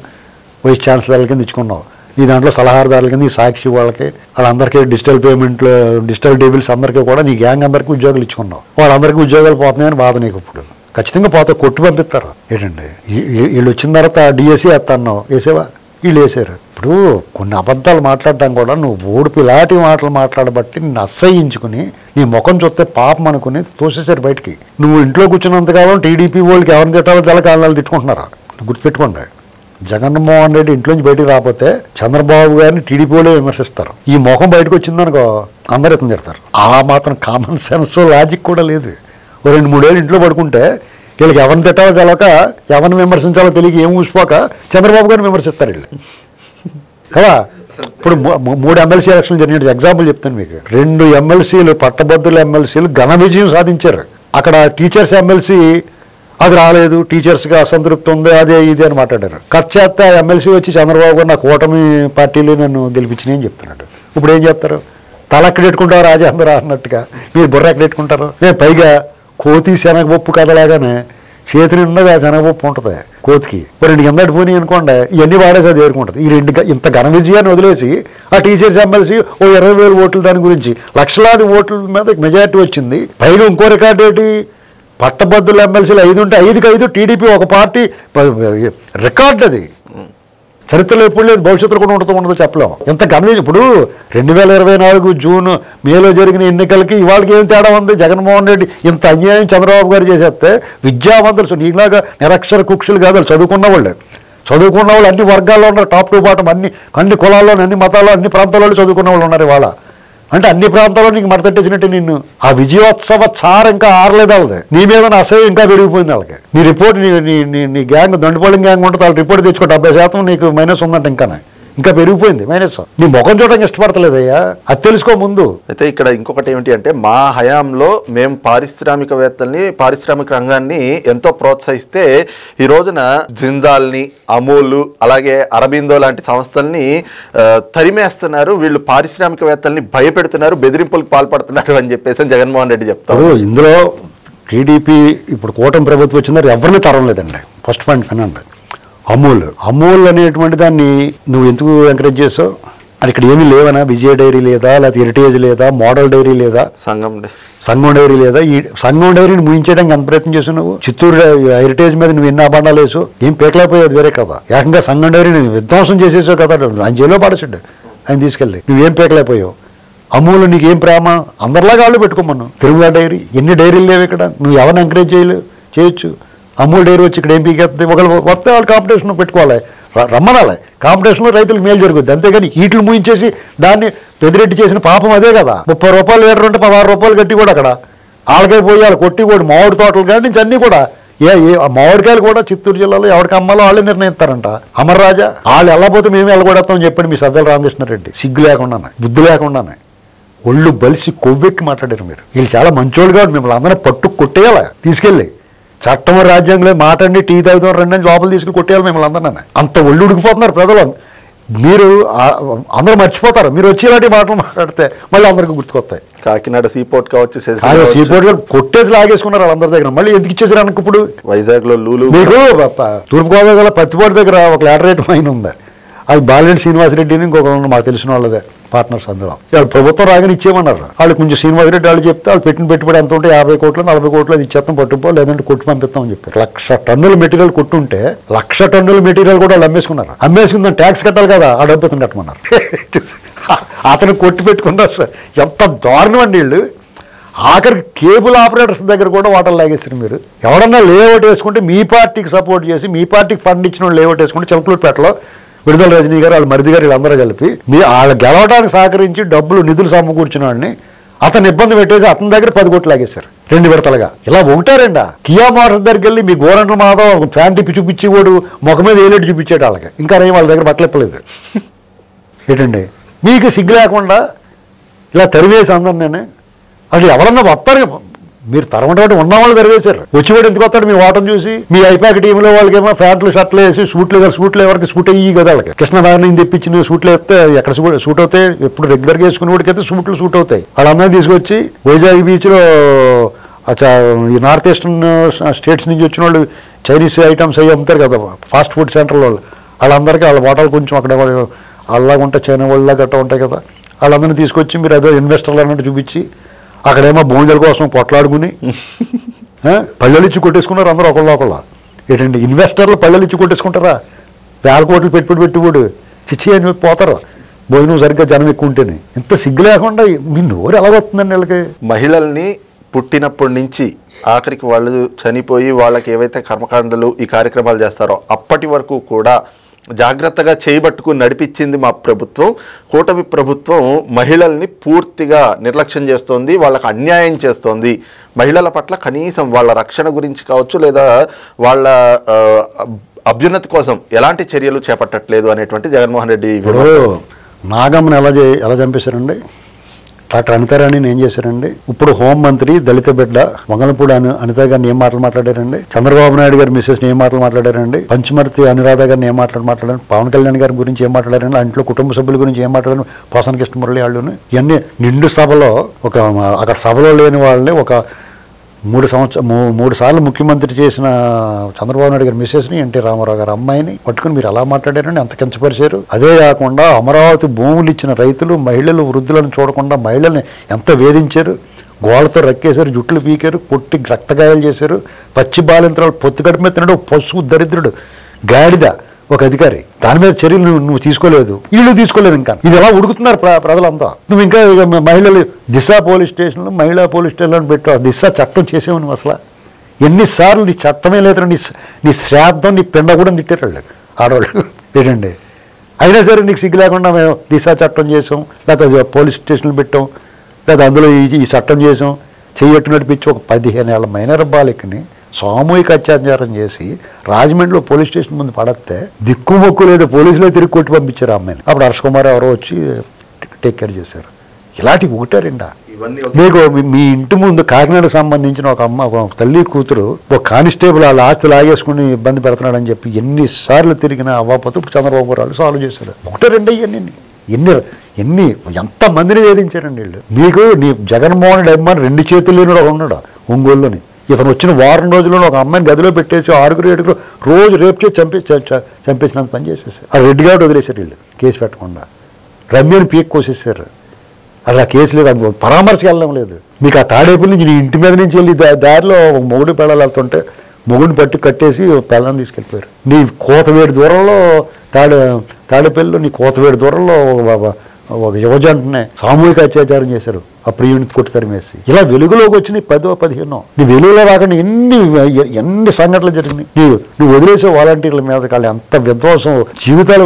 వైస్ ఛాన్సలర్ల కింద ఇచ్చుకున్నావు. ఈ దాంట్లో సలహాదారుల కింద ఈ సాక్షి వాళ్ళకి వాళ్ళందరికీ డిజిటల్ పేమెంట్లు డిజిటల్ డేబిల్స్ అందరికీ కూడా నీ గ్యాంగ్ అందరికీ ఉద్యోగాలు ఇచ్చుకున్నావు. వాళ్ళందరికీ ఉద్యోగాలు పోతున్నాయని బాధ నీకు. ఇప్పుడు ఖచ్చితంగా పోతే కొట్టు పంపిస్తారు. ఏంటండి వీళ్ళు వచ్చిన తర్వాత డిఎస్సీ వేస్తాన్నావు, వేసేవా? వీళ్ళు వేసారు. ఇప్పుడు కొన్ని అబద్ధాలు మాట్లాడడం కూడా నువ్వు ఓడిపి ఇలాంటి మాటలు మాట్లాడబట్టి నిన్ను అసహ్యించుకుని నీ ముఖం చూస్తే పాపం అనుకుని తోసేసారు బయటికి. నువ్వు ఇంట్లో కూర్చున్నంతకాలం టీడీపీ వాళ్ళకి ఎవరిని తిట్టాలో తెలకాలను తిట్టుకుంటున్నారా? గుర్తుపెట్టుకోండి, జగన్మోహన్ రెడ్డి ఇంట్లోంచి బయటకు రాకపోతే చంద్రబాబు గారిని టీడీపీ వాళ్ళే విమర్శిస్తారు. ఈ ముఖం బయటకు వచ్చిందనుకో అందరూ ఇతను తిడతారు. ఆ మాత్రం కామన్ సెన్స్ లాజిక్ కూడా లేదు. 2-3 ఏళ్ళు ఇంట్లో పడుకుంటే వీళ్ళకి ఎవరిని తిట్టాలో తెలక ఎవరిని విమర్శించాలో తెలియక ఏం ఊసిపోక చంద్రబాబు గారిని విమర్శిస్తారు వీళ్ళు కదా. ఇప్పుడు 3 ఎమ్మెల్సీ ఎలక్షన్లు జరిగినట్టు ఎగ్జాంపుల్ చెప్తాను మీకు. 2 ఎమ్మెల్సీలు పట్టభద్రుల ఎమ్మెల్సీలు ఘన విజయం సాధించారు. అక్కడ టీచర్స్ ఎమ్మెల్సీ అది రాలేదు, టీచర్స్గా అసంతృప్తి ఉంది, అదే ఇది అని మాట్లాడారు. కట్ చేస్తే ఎమ్మెల్సీ వచ్చి చంద్రబాబు గారు నా కూటమి పార్టీలు నన్ను గెలిపించినాయి అని చెప్తున్నాడు. ఇప్పుడు ఏం చేస్తారు? తల ఎక్కడెట్టుకుంటారు రాజేంద్ర అన్నట్టుగా మీరు బుర్ర ఎక్కడెట్టుకుంటారు. పైగా కోతి శనగపప్పు కథలాగానే చేతి నిండగా శనగపప్పు ఉంటుంది కోతికి. 2 కిందటి పోనీ అనుకోండి ఇవన్నీ వాడేసి అది ఏరుకుంటుంది. ఈ 2 ఇంత ఘన విజయాన్ని వదిలేసి ఆ టీచర్స్ ఎమ్మెల్సీ 20,000 ఓట్లు దాని గురించి లక్షలాది ఓట్ల మీద మెజారిటీ వచ్చింది. పైగా ఇంకో రికార్డు ఏంటి? పట్టభద్రుల ఎమ్మెల్సీలు 5 ఉంటే 5కి 5 టీడీపీ ఒక పార్టీ రికార్డు. అది చరిత్రలో ఎప్పుడు లేదు, భవిష్యత్తులో కూడా ఉండదో చెప్పలేం. ఎంత గమనించి ఇప్పుడు 2024 జూన్ మేలో జరిగిన ఎన్నికలకి ఇవాళకి ఏం తేడా ఉంది? జగన్మోహన్ రెడ్డి ఇంత అన్యాయం చంద్రబాబు గారు చేసేస్తే విద్యావంతులు నీలాగా నిరక్షర కుక్షులు కాదు, చదువుకున్న వాళ్ళు అన్ని వర్గాల్లో ఉన్నారు. టాప్ టు బాటం అన్ని కులాల్లో అన్ని మతాల్లో అన్ని ప్రాంతాల్లో చదువుకున్న వాళ్ళు ఉన్నారు ఇవాళ. అంటే అన్ని ప్రాంతాల్లో నీకు మడతట్టేసినట్టు నిన్ను. ఆ విజయోత్సవ చార ఇంకా ఆరలేదు వాళ్ళది. నీ మీద అసహ్యం ఇంకా పెరిగిపోయింది వాళ్ళకి. నీ రిపోర్ట్ నీ గ్యాంగ్ దండుపాలెం గ్యాంగ్ ఉంటుంది, వాళ్ళ రిపోర్ట్ తెచ్చుకో 70% నీకు మైనస్ ఉందంట. ఇంకా పెరిగిపోయింది మైనస్. నీ ముఖం చూడడానికి ఇష్టపడతలేదయ్యా, అది తెలుసుకో ముందు. అయితే ఇక్కడ ఇంకొకటి ఏమిటి అంటే మా హయాంలో మేము పారిశ్రామికవేత్తల్ని పారిశ్రామిక రంగాన్ని ఎంతో ప్రోత్సహిస్తే ఈ రోజున జిందాల్ని అమూల్ అలాగే అరబిందో లాంటి సంస్థల్ని తరిమేస్తున్నారు, వీళ్ళు పారిశ్రామికవేత్తల్ని భయపెడుతున్నారు, బెదిరింపులకు పాల్పడుతున్నారు అని చెప్పేసి జగన్మోహన్ రెడ్డి చెప్తారు. ఇందులో టీడీపీ ఇప్పుడు కూటమి ప్రభుత్వం వచ్చిందని ఎవరిని తరం లేదండి. ఫస్ట్ పాయింట్ వినండి. అమూల్ అనేటువంటి దాన్ని నువ్వు ఎందుకు ఎంకరేజ్ చేసావు? అది ఇక్కడ ఏమీ లేవనా? విజయ డైరీ లేదా, లేకపోతే హెరిటేజ్ లేదా, మోడల్ డైరీ లేదా, సంఘం డైరీ లేదా? ఈ సంఘం డైరీని ముయించడానికి ఎంత ప్రయత్నం చేసావు నువ్వు? చిత్తూరు హెరిటేజ్ మీద నువ్వు ఎన్ని అబాండాలు వేసావు? ఏం పేకలేకపోయేది వేరే కదా. ఏకంగా సంఘం డైరీని విధ్వంసం చేసేసావు కదా. ఆయన జైల్లో పడేసాడు ఆయన తీసుకెళ్ళి. నువ్వేం పేకలేకపోయావు? అమూల్ నీకేం ప్రేమ? అందరిలాగా వాళ్ళు పెట్టుకోమను. తిరుమల డైరీ, ఎన్ని డైరీలు లేవు ఇక్కడ. నువ్వు ఎవరిని ఎంకరేజ్ చేయొచ్చు? అమూల్ డైరీ వచ్చి ఇక్కడ ఏం పీకేస్తుంది? ఒకళ్ళు వస్తే వాళ్ళు కాంపిటీషన్ పెట్టుకోవాలి, రమ్మనాలి. కాంపిటీషన్లో రైతులకు మేలు జరుగుద్ది. అంతేగాని వీటిని ముయించేసి దాన్ని పెదిరెడ్డి చేసిన పాపం అదే కదా. 30 రూపాయలు లీటర్ ఉంటే 16 రూపాయలు కట్టి కూడా అక్కడ వాళ్ళకే పోయాలి కొట్టి కూడా. మామిడి తోటలు కానీ నుంచి అన్నీ కూడా మామిడికాయలు కూడా చిత్తూరు జిల్లాలో ఎవరికి అమ్మాలో వాళ్ళే నిర్ణయిస్తారంట. అమర్ రాజా వాళ్ళు వెళ్ళకపోతే మేము వెళ్ళకూడతామని చెప్పండి మీ సజ్జల రామకృష్ణారెడ్డి. సిగ్గు లేకుండానే బుద్ధి లేకుండానే ఒళ్ళు బలిసి కొవ్వెక్కి మాట్లాడారు మీరు. వీళ్ళు చాలా మంచోళ్ళు కాదు, మిమ్మల్ని అందరూ పట్టు కొట్టేయాలి తీసుకెళ్ళి. చట్టం రాజ్యాంగంలో మాట్లాడి టీ తాగుతాం 2 నుంచి లోపల తీసుకుని కొట్టేయాలి మిమ్మల్ని అందరూ. అంత ఒళ్ళు ఉడికిపోతున్నారు ప్రజలు. మీరు అందరూ మర్చిపోతారు. మీరు వచ్చి ఇలాంటి మాటలు మాట్లాడితే మళ్ళీ అందరికీ గుర్తుకొస్తాయి. కాకినాడ సీపోర్ట్ కావచ్చు, సీపోర్ట్ కొట్టేసి లాగేసుకున్నారు వాళ్ళందరి దగ్గర. మళ్ళీ ఎందుకు ఇచ్చేసారు అనుకు? ఇప్పుడు వైజాగ్ లో లూలు మీకు తూర్పుగోదావరి జిల్లా పత్తిపోటు దగ్గర ఒక లాటరేట్ మైన్ ఉంది. అది బాలినేని శ్రీనివాసరెడ్డిని ఇంకొక మాకు తెలిసిన వాళ్ళదే పార్ట్నర్స్ అందులో. వాళ్ళు ప్రభుత్వం రాగానే ఇచ్చేయమన్నారు. వాళ్ళు కొంచెం శ్రీనివాసరెడ్డి వాళ్ళు చెప్తే వాళ్ళు పెట్టిన పెట్టుబడి ఎంత ఉంటే 50 కోట్లు 40 కోట్లు అది ఇచ్చేస్తాం పట్టుకో, లేదంటే కొట్టు పంపిస్తామని చెప్పారు. 1,00,000 టన్నుల మెటీరియల్ కొట్టుంటే 1,00,000 టన్నుల మెటీరియల్ కూడా వాళ్ళు అమ్మేసుకున్నారు. అమ్మేసుకుందాం ట్యాక్స్ కట్టాలి కదా, ఆ డబ్బు అతను కట్టమన్నారు. అతను కొట్టి పెట్టుకున్నారు సార్. ఎంత దారుణం అండి వీళ్ళు. ఆఖరికి కేబుల్ ఆపరేటర్స్ దగ్గర కూడా వాటర్ లాగేసారు. మీరు ఎవరన్నా లేఅవుట్ వేసుకుంటే మీ పార్టీకి సపోర్ట్ చేసి మీ పార్టీకి ఫండ్ ఇచ్చిన వాళ్ళు లేఅవుట్ వేసుకుంటే చిలకలూరుపేటలో విడుదల రజనీ గారు వాళ్ళ మరిది గారు వీళ్ళందరూ కలిపి వాళ్ళ గెలవడానికి సహకరించి నిధులు సమకూర్చిన వాడిని అతను ఇబ్బంది పెట్టేసి అతని దగ్గర 10 కోట్లు లాగేశారు 2 విడతలుగా. ఇలా ఒకటారండా. కియా మోటార్స్ దగ్గరికి వెళ్ళి మీ గోరంట్ల మాధవ్ ఫ్యాన్ తిప్పి చూపించి వాడు ముఖం మీద ఏలేటి చూపించాడు వాళ్ళకి. ఇంకా వాళ్ళ దగ్గర బట్టలు ఇప్పలేదు. ఏంటండి మీకు సిగ్గు లేకుండా ఇలా తరివేసి అందరు నేను అసలు ఎవరన్నా వస్తారు. మీరు తరమటి ఉన్నవాళ్ళు తరివేశారు. వచ్చేవాడు ఎందుకు వస్తాడు మీ ఓటం చూసి? మీ ఐపాక్ టీంలో వాళ్ళకేమో ప్యాంట్లు షర్ట్లు వేసి సూట్లు ఎవరికి సూట్ అయ్యి కదా వాళ్ళకి. కృష్ణనారాయణ తెప్పించిన సూట్లు వేస్తే ఎక్కడ సూట్ అవుతాయి? ఎప్పుడు రెగ్యులర్గా వేసుకునే వాడికైతే సూట్లు సూట్ అవుతాయి. వాళ్ళందరినీ తీసుకొచ్చి వైజాగ్ బీచ్లో ఈ నార్త్ ఈస్టర్న్ స్టేట్స్ నుంచి వచ్చిన వాళ్ళు చైనీస్ ఐటమ్స్ అవి అమ్ముతారు కదా ఫాస్ట్ ఫుడ్ సెంటర్లో వాళ్ళందరికీ వాళ్ళ హోటల్ కొంచెం అక్కడ అలాగా ఉంటాయి, చైనా వాళ్ళ గట్రా ఉంటాయి కదా, వాళ్ళందరినీ తీసుకొచ్చి మీరు అదే ఇన్వెస్టర్లు అన్నట్టు చూపించి అక్కడేమో భూముల కోసం కొట్లాడుకుని పళ్ళెలు ఇచ్చి కొట్టేసుకున్నారు అందరూ ఒకళ్ళ. ఏంటండి ఇన్వెస్టర్లు పళ్ళెలు ఇచ్చి కొట్టేసుకుంటారా? 1,000 కోట్లు పెట్టుబడి చిచ్చి అని పోతారు. భోజనం సరిగ్గా జనం ఎక్కువ ఉంటేనే. ఇంత సిగ్గు లేకుండా మీ నోరు ఎలా వస్తుందండి వీళ్ళకి? మహిళల్ని పుట్టినప్పటి నుంచి ఆఖరికి వాళ్ళు చనిపోయి వాళ్ళకి ఏవైతే కర్మకాండలు ఈ కార్యక్రమాలు చేస్తారో అప్పటి వరకు కూడా జాగ్రత్తగా చేయబట్టుకుని నడిపించింది మా ప్రభుత్వం. కూటమి ప్రభుత్వం మహిళల్ని పూర్తిగా నిర్లక్ష్యం చేస్తోంది, వాళ్ళకు అన్యాయం చేస్తోంది. మహిళల పట్ల కనీసం వాళ్ళ రక్షణ గురించి కావచ్చు లేదా వాళ్ళ అభ్యున్నతి కోసం ఎలాంటి చర్యలు చేపట్టట్లేదు అనేటువంటి జగన్మోహన్ రెడ్డి. నాగమ్మని ఎలా చంపేశారండి? డాక్టర్ అనితారాణిని ఏం చేశారండి? ఇప్పుడు హోంమంత్రి దళిత బిడ్డ వంగలపూడి అనిత గారిని ఏం మాటలు మాట్లాడారండి? చంద్రబాబు నాయుడు గారి మిస్సెస్ని ఏం మాటలు మాట్లాడారండి? పంచమర్తి అనురాధ గారిని ఏం మాట్లాడారు? పవన్ కళ్యాణ్ గారి గురించి ఏం మాట్లాడారండి? ఇంట్లో కుటుంబ సభ్యుల గురించి ఏం మాట్లాడారు? పోసాన కృష్ణమురళి వాళ్ళని ఇవన్నీ నిండు సభలో అక్కడ సభలో లేని వాళ్ళని ఒక 3 సార్లు ముఖ్యమంత్రి చేసిన చంద్రబాబు నాయుడు గారి మిస్సెస్ని ఎన్టీ రామారావు గారి అమ్మాయిని పట్టుకుని మీరు ఎలా మాట్లాడారని ఎంత కించపరిచారు. అదే కాకుండా అమరావతి భూములు ఇచ్చిన రైతులు మహిళలు వృద్ధులను చూడకుండా మహిళల్ని ఎంత వేధించారు. గోళ్ళతో రక్కేశారు, జుట్లు పీకారు, కొట్టి రక్తగాయాలు చేశారు. పచ్చి బాలింతరాలు పొత్తుగడ్డ మీద తినడు పశువు దరిద్రుడు గాడిద ఒక అధికారి. దాని మీద చర్యలు నువ్వు తీసుకోలేదు, వీళ్ళు తీసుకోలేదు. ఇంకా ఇది ఎలా ఉడుకుతున్నారు ప్రజలంతా. నువ్వు ఇంకా మహిళలు దిశ పోలీస్ స్టేషన్లో మహిళా పోలీస్ స్టేషన్లో పెట్టావు. దిశ చట్టం చేసేవు నువ్వు. అసలు ఎన్నిసార్లు నీ చట్టమే లేదు, నీ శ్రాద్ధం నీ పిండ కూడా తిట్టారు వాళ్ళు ఆడవాళ్ళు. ఏంటండి అయినా సరే నీకు సిగ్గు లేకుండా మేము దిశ చట్టం చేసాం, లేకపోతే పోలీస్ స్టేషన్లు పెట్టాం, లేదా అందులో ఈ చట్టం చేసాం, చెయ్యట్టు నడిపించి ఒక 15 ఏళ్ల మైనర్ బాలికని సామూహిక అత్యాచారం చేసి రాజమండ్రిలో పోలీస్ స్టేషన్ ముందు పడితే దిక్కుమొక్కు లేదు, పోలీసులే తిరిగి కొట్టి పంపించారు ఆ అమ్మాయిని. అప్పుడు హర్ష కుమార్ ఎవరో వచ్చి టేక్ కేర్ చేశారు. ఇలాంటివి ఒకటారండా. మీకు మీ ఇంటి ముందు కాకినాడకు సంబంధించిన ఒక తల్లి కూతురు ఒక కానిస్టేబుల్ వాళ్ళ ఆస్తి లాగేసుకుని ఇబ్బంది పెడుతున్నాడని చెప్పి ఎన్నిసార్లు తిరిగినా అవ్వకపోతే చంద్రబాబు గారు సాల్వ్ చేశారు. ఒకటారండి ఎన్ని ఎంతమందిని వేధించారండి వీళ్ళు. మీకు నీ జగన్మోహన్ రెడ్డి అమ్మాయిని 2 చేతులు లేని ఉన్నాడు ఒంగోలులోని. ఇతను వచ్చిన వారం రోజుల్లో ఒక అమ్మాయిని గదిలో పెట్టేసి 6 రోజు రేపు చేసి చంపేసినంత పని చేసేసారు. ఆ రెడ్డి గారు వదిలేశారు వీళ్ళు కేసు పెట్టకుండా. రమ్యని పీక్ కోసేసారు. అసలు ఆ కేసు లేదు, పరామర్శకి వెళ్ళడం లేదు. మీకు ఆ తాడేపల్లి నుంచి నీ ఇంటి మీద నుంచి వెళ్ళి దారిలో ఒక మొగుడు పిల్లలు వెళ్తుంటే మొగుడిని పట్టి కట్టేసి పిల్లల్ని తీసుకెళ్ళిపోయారు. నీ కోతవేడి దూరంలో తాడేపల్లిలో నీ కోతవేడి దూరంలో ఒక యువజంటనే సామూహిక అత్యాచారం చేశారు. ఆ ప్రియుని కొట్టి తరిమేసి. ఇలా వెలుగులోకి వచ్చినాయి 10-15. నీ వెలుగులో రాకుండా ఎన్ని సంఘటనలు జరిగినాయి. నువ్వు వదిలేసే వాలంటీర్ల మీద వాళ్ళు ఎంత విధ్వంసం, జీవితాలు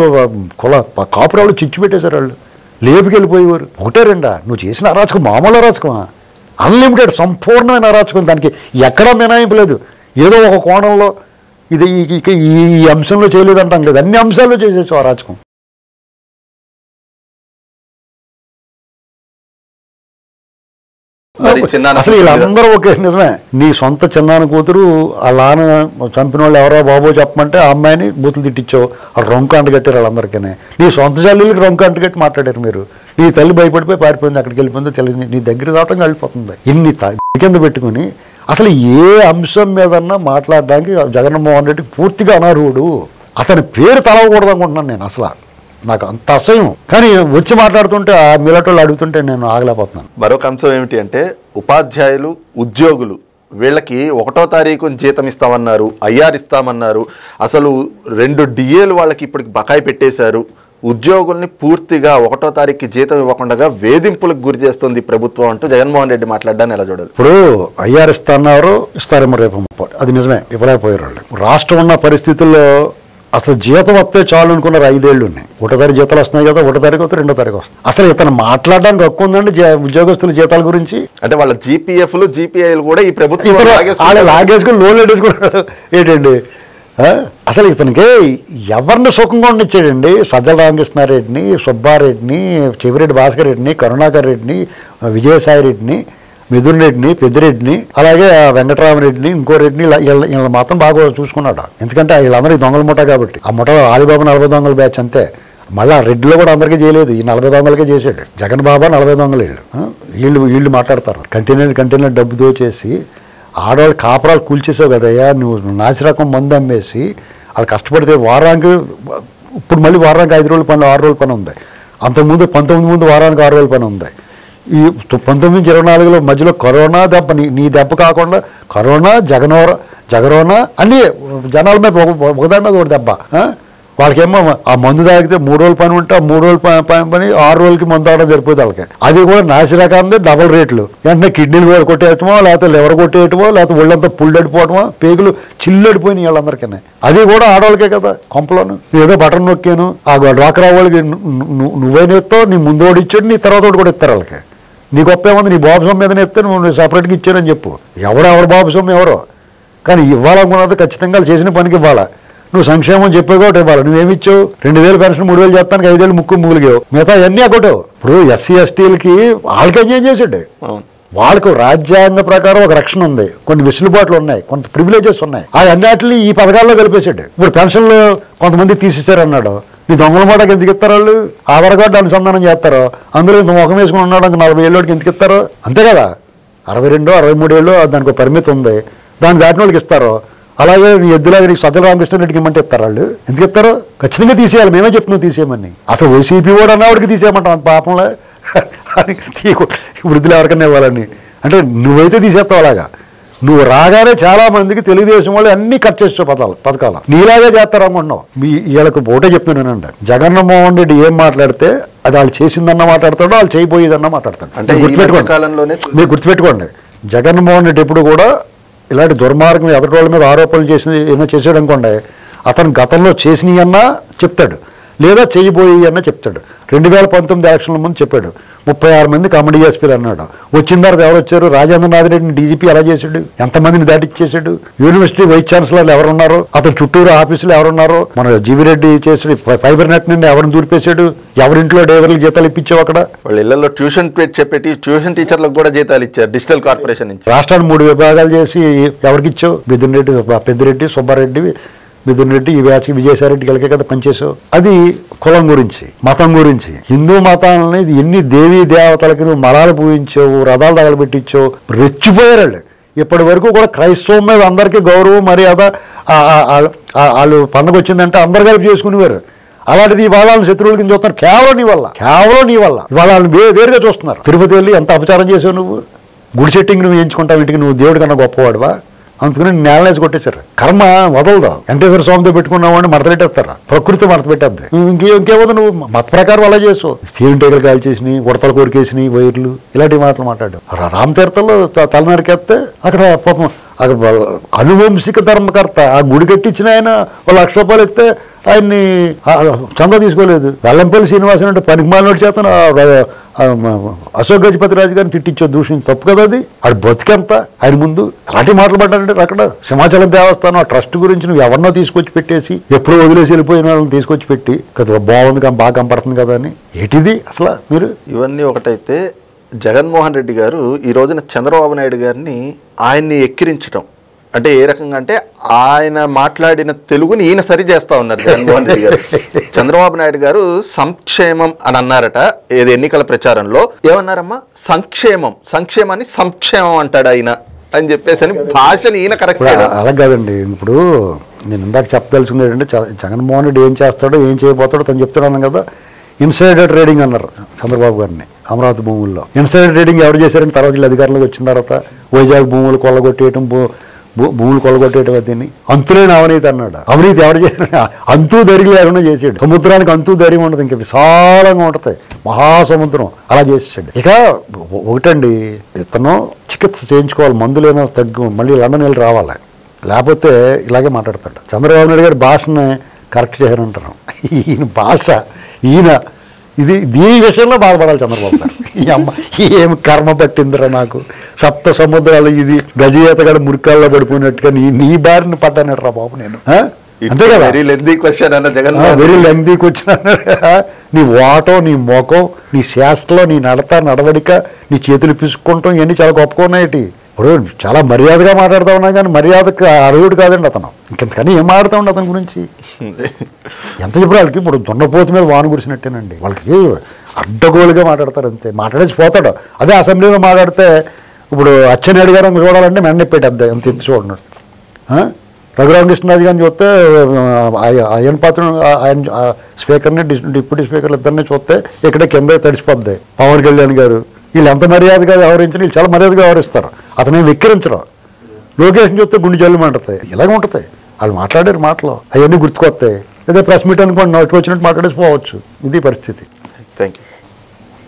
కాపురాలు చిచ్చు పెట్టేశారు. వాళ్ళు లేపుకెళ్ళిపోయేవారు. ఒకటారండా నువ్వు చేసిన అరాచకం మామూలు అరాచకమా? అన్లిమిటెడ్ సంపూర్ణమైన అరాచకం. దానికి ఎక్కడా మినహాయింపు లేదు. ఏదో ఒక కోణంలో ఇది ఈ అంశంలో చేయలేదంటాం లేదు, అన్ని అంశాల్లో చేసేసావు అరాచకం. అసలు వీళ్ళందరూ ఒకే నిజమే. నీ సొంత చిన్నాన్న కూతురు ఆ లాన చంపిన వాళ్ళు ఎవరో బాబో చెప్పమంటే ఆ అమ్మాయిని బూతులు తిట్టించావు. వాళ్ళు రొంక అంటగట్టారు వాళ్ళందరికీ. నీ సొంత చెల్లెలకి రొంక అంటగట్టి మాట్లాడారు మీరు. నీ తల్లి భయపడిపోయి పారిపోయింది, అక్కడికి వెళ్ళిపోయిందో తెలియదు. నీ దగ్గర రావటం వెళ్ళిపోతుంది. ఇన్ని కింద పెట్టుకుని అసలు ఏ అంశం మీదన్నా మాట్లాడడానికి జగన్మోహన్ రెడ్డి పూర్తిగా అనర్హుడు. అతని పేరు తలవకూడదు అనుకుంటున్నాను నేను. అసలు నాకు అంత అసహ్యం. కానీ వచ్చి మాట్లాడుతుంటే ఆ మిలటోళ్ళు అడుగుతుంటే నేను ఆగలేకపోతున్నాను. మరొక అంశం ఏమిటి అంటే ఉపాధ్యాయులు, ఉద్యోగులు వీళ్ళకి 1వ తారీఖున జీతం ఇస్తామన్నారు, ఐఆర్ ఇస్తామన్నారు. అసలు 2 డిఏలు వాళ్ళకి ఇప్పటికి బకాయి పెట్టేశారు. ఉద్యోగుల్ని పూర్తిగా 1వ తారీఖుకి జీతం ఇవ్వకుండా వేధింపులకు గురి చేస్తుంది ప్రభుత్వం అంటూ జగన్మోహన్ రెడ్డి మాట్లాడడాన్ని ఎలా చూడాలి? ఇప్పుడు ఐఆర్ ఇస్తారన్నారు, ఇస్తారేమో రేపు. అది నిజమే, ఇవ్వలేకపోయారు వాళ్ళు. రాష్ట్రం ఉన్న పరిస్థితుల్లో అసలు జీతం వస్తే చాలు అనుకున్నారు. 5 ఏళ్ళు ఉన్నాయి. 1వ తారీఖు జీతాలు వస్తున్నాయి కదా, 1వ తారీఖు వస్తే 2వ తారీఖు వస్తుంది. అసలు ఇతను మాట్లాడడానికి హక్కు ఉందండి ఉద్యోగస్తుల జీతాల గురించి? అంటే వాళ్ళ జీపీఎఫ్లు, జీపీఐలు కూడా ఈ ప్రభుత్వం వాళ్ళు లాగేసుకుని లోన్లు పెట్టేసుకున్నాడు ఏంటండి? అసలు ఇతనికి ఎవరిని సుఖంగా ఉండొచ్చాడండి? సజ్జల రామకృష్ణారెడ్డిని, సుబ్బారెడ్డిని, చెవిరెడ్డి భాస్కర్ రెడ్డిని, కరుణాకర్ రెడ్డిని, విజయసాయి రెడ్డిని, మిథున్ రెడ్డిని, పెద్దిరెడ్డిని, అలాగే వెంకటరామరెడ్డిని, ఇంకో రెడ్డిని వీళ్ళ మాత్రం బాగా చూసుకున్నాడు. ఎందుకంటే వీళ్ళందరూ ఈ దొంగల ముఠ కాబట్టి. ఆ ముఠ ఆదిబాబు 40 దొంగల బ్యాచ్ అంతే. మళ్ళీ ఆ రెడ్డిలో కూడా అందరికీ చేయలేదు, ఈ 40 దొంగలకే చేశాడు. జగన్ బాబా 40 దొంగలు వీళ్ళు మాట్లాడతారు. కంటైనర్ డబ్బు దోచేసి ఆడవాళ్ళు కాపురాలు కూల్చేసావు కదయ్యా, నువ్వు నాసిరకం మందు అమ్మేసి వాళ్ళు కష్టపడితే వారానికి, ఇప్పుడు మళ్ళీ వారానికి 5 రోజుల పని, 6 రోజుల పని ఉంది. అంతకుముందు 19 ముందు వారానికి 6 రోజుల పని ఉంది. ఈ 19-24లో మధ్యలో కరోనా దెబ్బ, నీ దెబ్బ కాకుండా కరోనా, జగరోనా అన్నీ జనాల మీద ఒకదాని మీద ఒకటి దెబ్బ. వాళ్ళకేమో ఆ మందు తాగితే 3 రోజులు పని ఉంటే ఆ 3 రోజులు పని 6 రోజులకి మందు తాగడం సరిపోతుంది వాళ్ళకి. అది కూడా నాసిరకాందే డబల్ రేట్లు. వెంటనే కిడ్నీలు కూడా కొట్టేయటమో, లేకపోతే లివర్ కొట్టేయటమో, లేకపోతే ఒళ్ళంతా పుల్లడిపోవటమో, పేగులు చిల్లడిపోయినాయి వాళ్ళందరికీ. అది కూడా ఆడవాళ్ళకే కదా కొంపలోను. ఏదో బటన్ నొక్కాను ఆ డ్వాక్రా వాళ్ళకి నువ్వైనా ఎత్తావు, నీ ముందు ఓడి ఇచ్చాడు, నీ తర్వాత కూడా ఇస్తారు వాళ్ళకి. నీ గొప్ప ఏముంది? నీ బాబు సొమ్ము మీదనే ఎత్తే నువ్వు సపరేట్గా ఇచ్చానని చెప్పు. ఎవరు బాబు సొమ్ము ఎవరో, కానీ ఇవ్వాలనుకున్నది ఖచ్చితంగా చేసిన పనికి ఇవ్వాలా. నువ్వు సంక్షేమం చెప్పేగా ఒకటి ఇవ్వాలి. నువ్వేమిచ్చావు? 2000 పెన్షన్ 3000 చేస్తానికి 5 ఏళ్ళు మూలిగావు. మిగతా అన్నీ ఒకటో. ఇప్పుడు ఎస్సీ ఎస్టీలకి వాళ్ళకి ఏం చేసాడు? వాళ్ళకు రాజ్యాంగ ప్రకారం ఒక రక్షణ ఉంది, కొన్ని వెసులుబాట్లు ఉన్నాయి, కొంత ప్రివిలేజెస్ ఉన్నాయి. అది అన్నిటిని ఈ పథకాల్లో కలిపేశాడు. ఇప్పుడు పెన్షన్లు కొంతమంది తీసేశారన్నాడు. నీ దొంగల మాటకి ఎందుకు ఇస్తారు వాళ్ళు? ఆధార్ కార్డు అనుసంధానం చేస్తారు. అందులో ఇంత ముఖం వేసుకుని ఉన్నాడు 40 ఏళ్ళకి ఎందుకు ఇస్తారు? అంతే కదా. 62, 63 ఏళ్ళు దానికి ఒక పరిమితి ఉంది, దాన్ని దాటిన వాళ్ళకి ఇస్తారు. అలాగే నీ ఎద్దులాగా నీకు సజ్జల రామకృష్ణారెడ్డికి ఇమ్మంటే ఇస్తారు వాళ్ళు. ఎందుకు ఇస్తారు? ఖచ్చితంగా తీసేయాలి. మేమే చెప్తున్నాం తీసేయమని. అసలు వైసీపీ కూడా అన్నవాడికి తీసేయమంటాం అంత పాపంలో అని వృద్ధులు ఎవరికన్నా ఇవ్వాలని. అంటే నువ్వైతే తీసేస్తావు. అలాగా నువ్వు రాగానే చాలా మందికి తెలుగుదేశం వాళ్ళు అన్నీ కట్ చేసే పథకాలు నీలాగే చేస్తారు అనుకుంటున్నావు. వీళ్ళకి ఒకటే చెప్తున్నానండి, జగన్మోహన్ రెడ్డి ఏం మాట్లాడితే అది వాళ్ళు చేసిందన్న మాట్లాడతాడో, వాళ్ళు చేయబోయేదన్న మాట్లాడతాడు. అంటే మీరు గుర్తుపెట్టుకోండి, జగన్మోహన్ రెడ్డి ఎప్పుడు కూడా ఇలాంటి దుర్మార్గం ఎదటి మీద ఆరోపణలు ఏమైనా చేసాడు అనుకోండి, అతను గతంలో చేసినవి అన్నా చెప్తాడు, లేదా చేయబోయి అన్నా చెప్తాడు. 2019 ఎలక్షన్ల ముందు చెప్పాడు 36 మంది కమిటీ ఎస్పీలు అన్నాడు. వచ్చిన తర్వాత ఎవరు వచ్చారు? రాజేంద్రనాథ్ రెడ్డిని డీజీపీ ఎలా చేశాడు? ఎంతమందిని దాటిచ్చేసాడు? యూనివర్సిటీ వైస్ ఛాన్సలర్లు ఎవరున్నారు? అతను చుట్టూరు ఆఫీసులు ఎవరున్నారు? మన జీవిరెడ్డి చేసాడు. ఫైబర్ నెట్ నుండి ఎవరిని దూరిపేశాడు? ఎవరింట్లో డ్రైవర్లకు జీతాలు ఇప్పించావు? అక్కడ వాళ్ళ ఇళ్లలో ట్యూషన్ టీచర్లకు కూడా జీతాలు ఇచ్చారు డిజిటల్ కార్పొరేషన్ నుంచి. రాష్ట్రాన్ని 3 విభాగాలు చేసి ఎవరికి ఇచ్చావు? పెద్దిరెడ్డి, సుబ్బారెడ్డి, మిథున్ రెడ్డి, ఈ బ్యాచ్ విజయసాయి రెడ్డి కలిగే కదా పనిచేసావు. అది కులం గురించి, మతం గురించి. హిందూ మతాలని ఎన్ని దేవీ దేవతలకి నువ్వు మలాలు పూయించావు, రథాలు తగలబెట్టించావు, రెచ్చిపోయారు వాళ్ళు. ఇప్పటి వరకు కూడా క్రైస్తవం మీద అందరికీ గౌరవం, మర్యాద. వాళ్ళు పండుగ వచ్చిందంటే అందరు కలిపి చేసుకునేవారు. అలాంటిది వాళ్ళని శత్రువుల కింద చూస్తున్నారు. కేవలం నీ వల్ల వాళ్ళని వేరుగా చూస్తున్నారు. తిరుపతి వెళ్ళి ఎంత అపచారం చేసావు నువ్వు. గుడి సెట్టింగ్ నువ్వు ఎంచుకుంటావు, ఇంటికి నువ్వు దేవుడి కన్నా గొప్పవాడువా? అందుకని నేలనేసి కొట్టేశారు. కర్మ వదలదా. వెంకటేశ్వర స్వామితో పెట్టుకున్నావు మడత పెట్టేస్తారా? ప్రకృతి మడత పెట్టద్ది. ఇంకేమో నువ్వు మత ప్రకారం అలా చేసావు. సీఎంటీలు కాల్ చేసినాయి, ఉడతలు కోరికేసినాయి, వైర్లు, ఇలాంటి మాటలు మాట్లాడు. రామతీర్థంలో తలనరికేస్తే అక్కడ పాపం అక్కడ అనువంశిక ధర్మకర్త ఆ గుడి కట్టించిన ఆయన 1 లక్ష రూపాయలు ఇస్తే ఆయన్ని చందా తీసుకోలేదు. వెల్లంపల్లి శ్రీనివాసన్ అంటే పనికిమాలినోడి చేత అశోక్ గజపతి రాజు గారిని తిట్టించో దూషించి తప్పు కదా అది. ఆడు బతికెంత ఆయన ముందు అలాంటి మాటలు పడ్డాడంటే అక్కడ సింహాచలం దేవస్థానం ఆ ట్రస్ట్ గురించి నువ్వు ఎవరినో తీసుకొచ్చి పెట్టేసి ఎప్పుడో వదిలేసి వెళ్ళిపోయిన వాళ్ళని తీసుకొచ్చి పెట్టి కదా బాగుంది, బాగా కనపడుతుంది కదా అని. ఏంటిది అసలు? మీరు ఇవన్నీ ఒకటైతే జగన్మోహన్ రెడ్డి గారు ఈ రోజున చంద్రబాబు నాయుడు గారిని ఆయన్ని ఎక్కిరించడం అంటే ఏ రకంగా అంటే ఆయన మాట్లాడిన తెలుగుని ఈయన సరి చేస్తా ఉన్నారు జగన్మోహన్ రెడ్డి గారు. చంద్రబాబు నాయుడు గారు సంక్షేమం అని అన్నారట ఏది ఎన్నికల ప్రచారంలో. ఏమన్నారమ్మా? సంక్షేమాన్ని సంక్షేమం అంటాడు ఆయన. అని చెప్పేసి అని భాషని ఈయన కరెక్ట్. అలా కాదండి. ఇప్పుడు నేను ఇందాక చెప్పదలిసింది ఏంటంటే జగన్మోహన్ రెడ్డి ఏం చేస్తాడో ఏం చేయబోతాడో తను చెప్తున్నాను కదా. ఇన్సైడర్ ట్రేడింగ్ అన్నారు చంద్రబాబు గారిని అమరావతి భూముల్లో. ఇన్సైడర్ ట్రేడింగ్ ఎవరు చేశారని తర్వాత వీళ్ళు అధికారంలోకి వచ్చిన తర్వాత వైజాగ్ భూములు కొల్లగొట్టేయటం, భూములు కొల్లగొట్టేయటం, దీన్ని అంతులేని అవినీతి అన్నాడు. అవినీతి ఎవరు చేశాడు? అంతూ ధైర్యం లేకుండా చేసాడు. సముద్రానికి అంతూ ధైర్యం ఉంటుంది, ఇంకా విశాలంగా ఉంటుంది మహాసముద్రం, అలా చేసేసాడు. ఇక ఒకటండి, ఇతను చికిత్స చేయించుకోవాలి, మందులేమో తగ్గు, మళ్ళీ లండన్ వెళ్ళి రావాలి, లేకపోతే ఇలాగే మాట్లాడతాడు. చంద్రబాబు నాయుడు గారి భాషని కరెక్ట్ చేశారంటారు. ఈయన భాష, ఈయన దీని విషయంలో బాధపడాలి చంద్రబాబు గారు. ఈ అమ్మ ఏం కర్మ పట్టిందిరా నాకు, సప్త సముద్రాలు ఇది గజయేతగడ మురికాల్లో పడిపోయినట్టుగా నీ బారిని పడ్డానట్రా బాబు నేను. అంతే కదా, వెరీ లెంగ్తీ క్వశ్చన్. నీ వాటో, నీ మొఖం, నీ శాస్త్రలో, నీ నడవడిక, నీ చేతులు పిసుకుంటాం, ఇవన్నీ చాలా గొప్పగా ఉన్నాయటి. ఇప్పుడు చాలా మర్యాదగా మాట్లాడుతూ ఉన్నా కానీ మర్యాదకు అర్హుడు కాదండి అతను. ఇంకెంతకని ఏం మాట్లాడుతూ ఉండి అతని గురించి ఎంత చెప్పిన వాళ్ళకి ఇప్పుడు దున్నపోతు మీద వాన కురిసినట్టేనండి. వాళ్ళకి అడ్డగోలుగా మాట్లాడతారు, అంతే. మాట్లాడేసి పోతాడు. అదే అసెంబ్లీలో మాట్లాడితే ఇప్పుడు అచ్చెన్నాయుడు గారు చూడాలంటే మెండెప్పేటద్దే ఎంత ఎత్తి చూడన్నాడు. రఘురామకృష్ణరాజు గారిని చూస్తే ఆయన పాత్ర, ఆయన స్పీకర్ని డిప్యూటీ స్పీకర్లు ఇద్దరిని చూస్తే ఇక్కడే కింద తడిసిపోద్ది. పవన్ కళ్యాణ్ గారు వీళ్ళు ఎంత మర్యాదగా వ్యవహరించిన, వీళ్ళు చాలా మర్యాదగా వ్యవహరిస్తారు, అతనేం వెక్కిరించరు. లోకేష్ని చూస్తే గుండె జల్లు మంటతాయి. ఇలాగ ఉంటుంది వాళ్ళు మాట్లాడారు మాటలు, అవన్నీ గుర్తుకొస్తాయి. అదే ప్రెస్ మీట్ అనుకోండి, నోటికి వచ్చినట్టు మాట్లాడేసి పోవచ్చు. ఇది పరిస్థితి. Thank you.